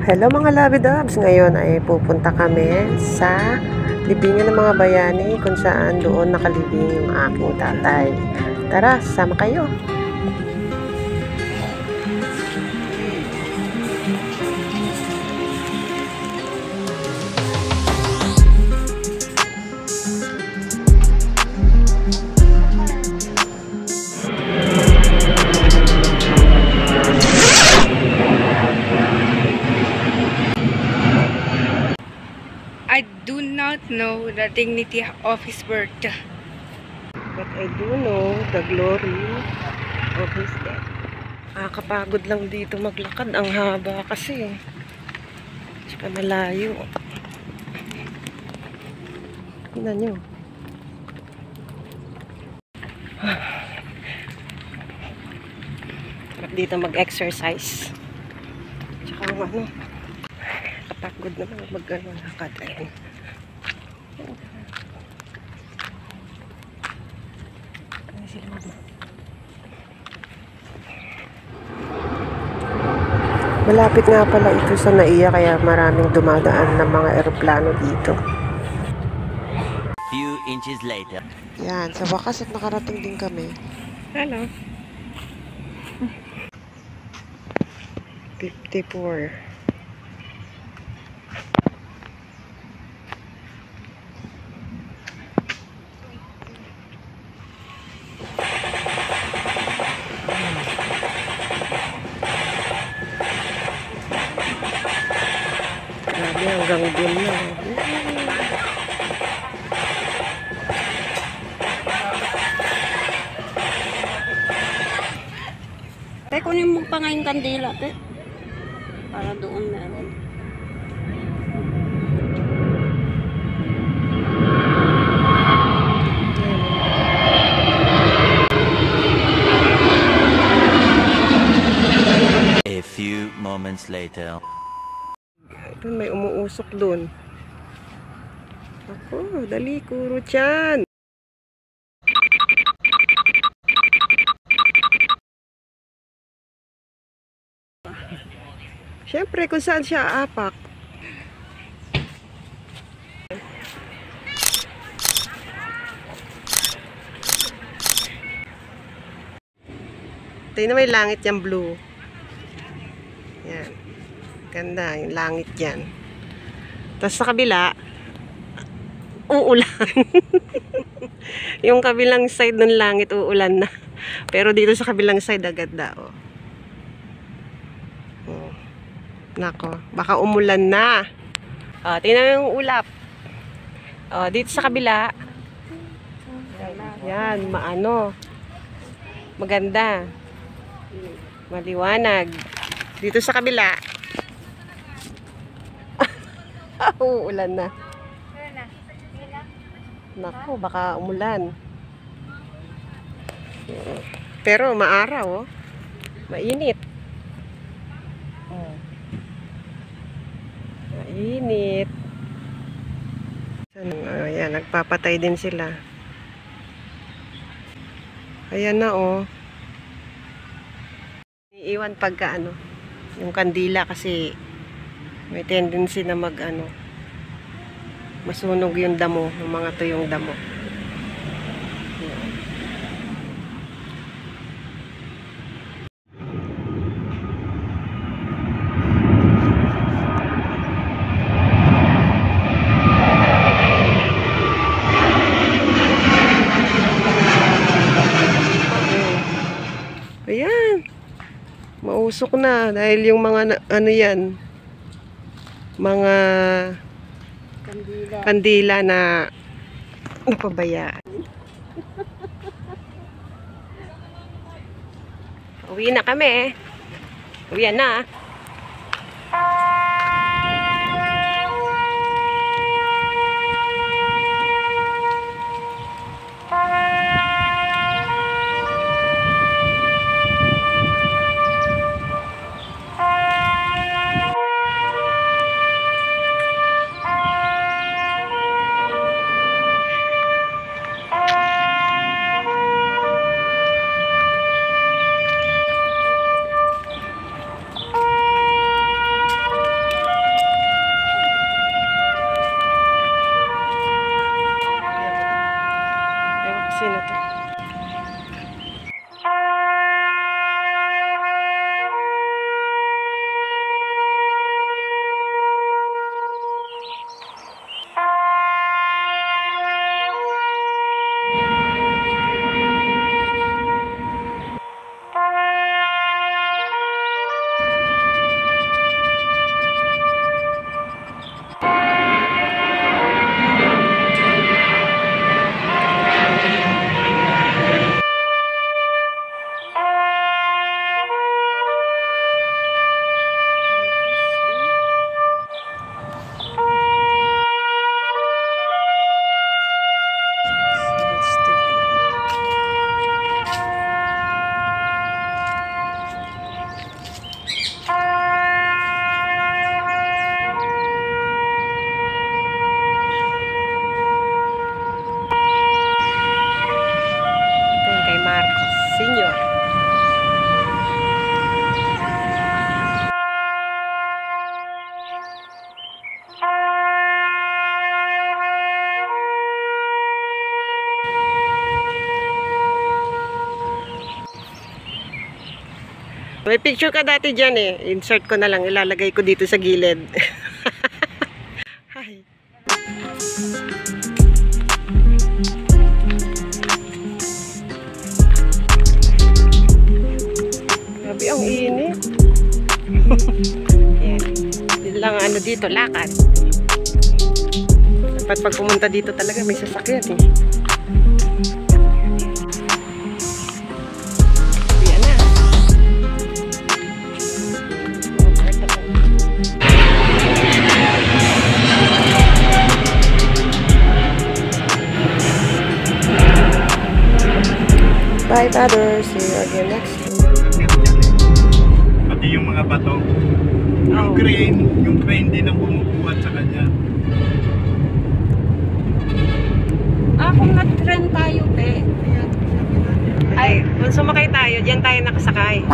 Hello mga Labidabs! Ngayon ay pupunta kami sa libingan ng mga bayani kung saan doon nakalibing yung aking tatay. Tara, sama kayo! I do not know the dignity of his birth. But I do know the glory of his death. Nakakapagod lang dito maglakad. Ang haba kasi. Tsaka malayo. Tingnan nyo. Sarap dito mag-exercise. Tsaka ano, kapagod naman mag-lakad. Ayan. Malapit nga pala ito sa Naiya kaya maraming dumadaan ng mga eroplano dito. Few inches later. Yan, sa wakas at nakarating din kami. Hello. 54. Grabe, hanggang dun na. Te, kunin mo pa nga yung kandila, te. Para doon meron. A few moments later. Doon may umuusok doon. Ako, dali, kuro tiyan. Siyempre, kung saan siya aapak. Tingnan mo yung langit yung blue. Yan. Ganda yung langit yan. Tapos sa kabila, uulan. Yung kabilang side ng langit, uulan na. Pero dito sa kabilang side, agad na. Oh. Oh. Nako, baka umulan na. Oh, tingnan mo yung ulap. Oh, dito sa kabila. Yan, maano. Maganda. Maliwanag. Dito sa kabila. Uulan na. Nako, baka umulan. Pero maaraw, oh. Mainit. Mainit. Ayan, nagpapatay din sila. Ayan na, oh. Iiwan pagka ano, yung kandila kasi may tendency na mag ano, masunog yung damo, yung mga tuyong damo. Ayan. Mausok na dahil yung mga ano yan, mga kandila na napabayaan. Uwi na kami. Uwi na. May picture ka dati dyan eh. Insert ko na lang. Ilalagay ko dito sa gilid. Hi. Grabe, ang init. Yan. Yun lang ano dito, lakad. Dapat pag pumunta dito talaga may sasakyan eh. Yan na. Bye, Father. See you again next time. Pati yung mga bato. Oh. Yung crane din ang bumubuhat sa kanya. Kung nag-trend tayo, te. Ay, kung sumakay tayo, diyan tayo nakasakay.